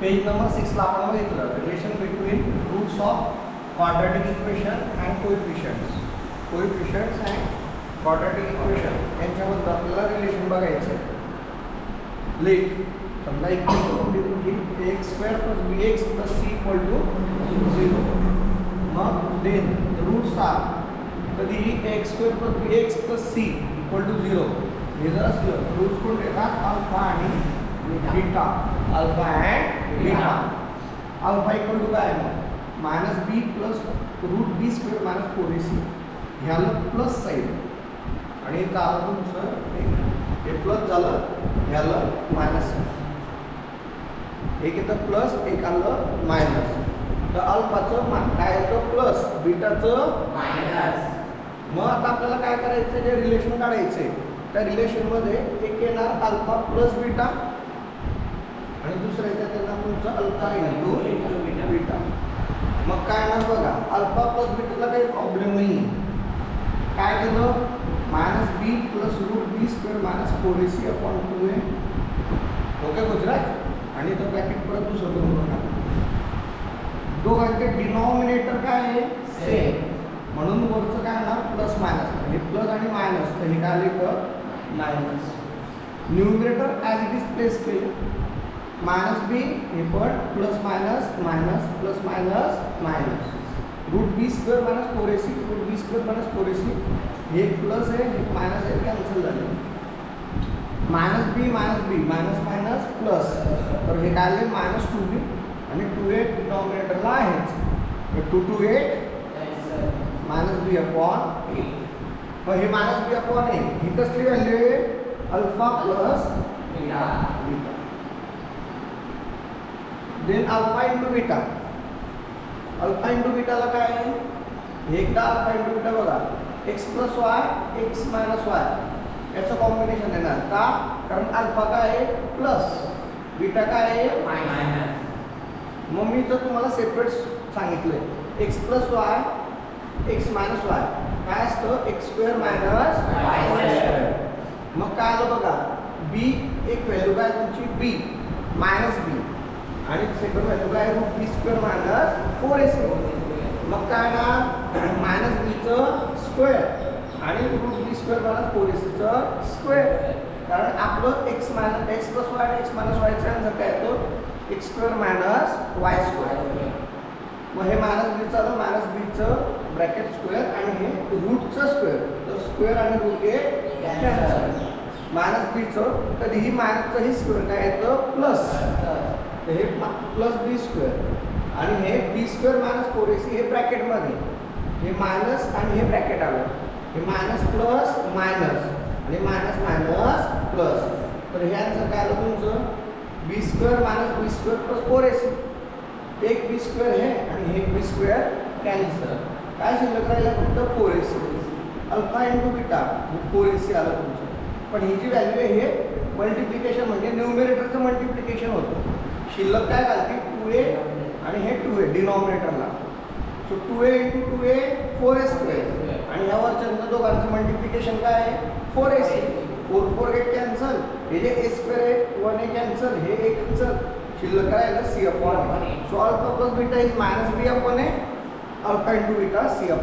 Page number 6 ला आपण बघितलं relation between roots of quadratic equation and coefficients and quadratic equation यांच्याबद्दल आपल्याला रिलेशन बघायचं आहे. लेट समजा इक्वेशन कोणती तुमची ax² + bx + c = 0. मग देन रूट्स आर कधीही ax² + bx + c = 0 हे जर असलं रूट्स कोणते येतात अल्फा आणि beta. Alpha and beta. Alpha equal to काय मग -b + √b² - 4ac ह्याला प्लस साईड आणि इथं आलं तुमचं हे प्लस झालं ह्याला मायनस. एक इथं प्लस एक आलं मायनस. तर अल्फाचं काय येतं प्लस बीटाचं मायनस. मग आता आपल्याला काय करायचं जे रिलेशन काढायचे त्या रिलेशनमध्ये एक येणार अल्फा प्लस बीटा आणि दुसरं याच्यात येणार तुमचं अल्फा इंटू बीटा. मग काय ना बघा अल्फा प्लस बीटाला काही प्रॉब्लेम नाही. काय केलं -b + √b² - 4ac/2a. Okay Gujarat. आणि तो ब्रॅकेट परत दुसरं करून बघा. दोघांचे डिनॉमिनेटर काय आहे सेम म्हणून वरचं काय ना प्लस मायनस हे प्लस आणि मायनस तर हे काय आले minus. Numerator as it is place केले -b हे पण plus minus minus plus minus minus √b² - 4ac √b² - 4ac हे प्लस आहे हे मायनस आहे कॅन्सल झाले. -b मायनस मायनस प्लस तर हे काय आले -2b आणि 2a डिनॉमिनेटरला आहेच. 2 2 8 -b/8. मग हे -b/8 ही कसली व्हॅल्यू आहे alpha plus beta. Then alpha into beta. Alpha into बीटाला काय आहे एकदा अल्फा इंटू बीटा बघा x + y x - y याचं कॉम्बिनेशन येणार का कारण अल्फा काय आहे प्लस बीटा काय आहे मायनस. मग मी तर तुम्हाला सेपरेट सांगितलंय x + y x - y काय असतं x² - y². मग काय आलं बघा b एक व्हॅल्यू काय तुमची b -b आणि सेकंड व्हॅल्यू काय √b² - 4ac. मग काय ना -b चं स्क्वेअर आणि √b² - 4ac चं स्क्वेअर. कारण आपलं x + y आणि x - y चा आन्सर काय येतो x² - y². मग हे -b चं -b चं ब्रॅकेट स्क्वेअर आणि हे रूटचं स्क्वेअर तर स्क्वेअर आणि रूट हे कॅन्सल. -b चं कधीही मायनसचं ही स्क्वेअर काय येतं प्लस तर हे +b² आणि हे b² - 4ac हे ब्रॅकेटमध्ये हे मायनस आणि हे ब्रॅकेट आलं हे मायनस प्लस मायनस आणि मायनस मायनस प्लस. तर हे आन्सर काय आलं तुमचं b² - b² + 4ac. एक b² हे आणि हे b² कॅन्सल. काय शिल्लक राहिलं फक्त 4ac. Alpha into beta 4ac आलं तुमचं. पण ही जी व्हॅल्यू आहे हे मल्टिप्लिकेशन म्हणजे न्यूमरेटरचं मल्टिप्लिकेशन होतं. शिल्लक काय घालते 2a आणि हे 2a डिनॉमिनेटरला. So 2a × 2a 4a² आणि यावरच्या दोघांचं मल्टिप्लिकेशन काय आहे 4ac. 4 4 8 कॅन्सल हे जे a² आहे 1a कॅन्सल हे a कॅन्सल शिल्लक काय आहे c/a. So alpha plus beta is -b/a alpha into beta c/a.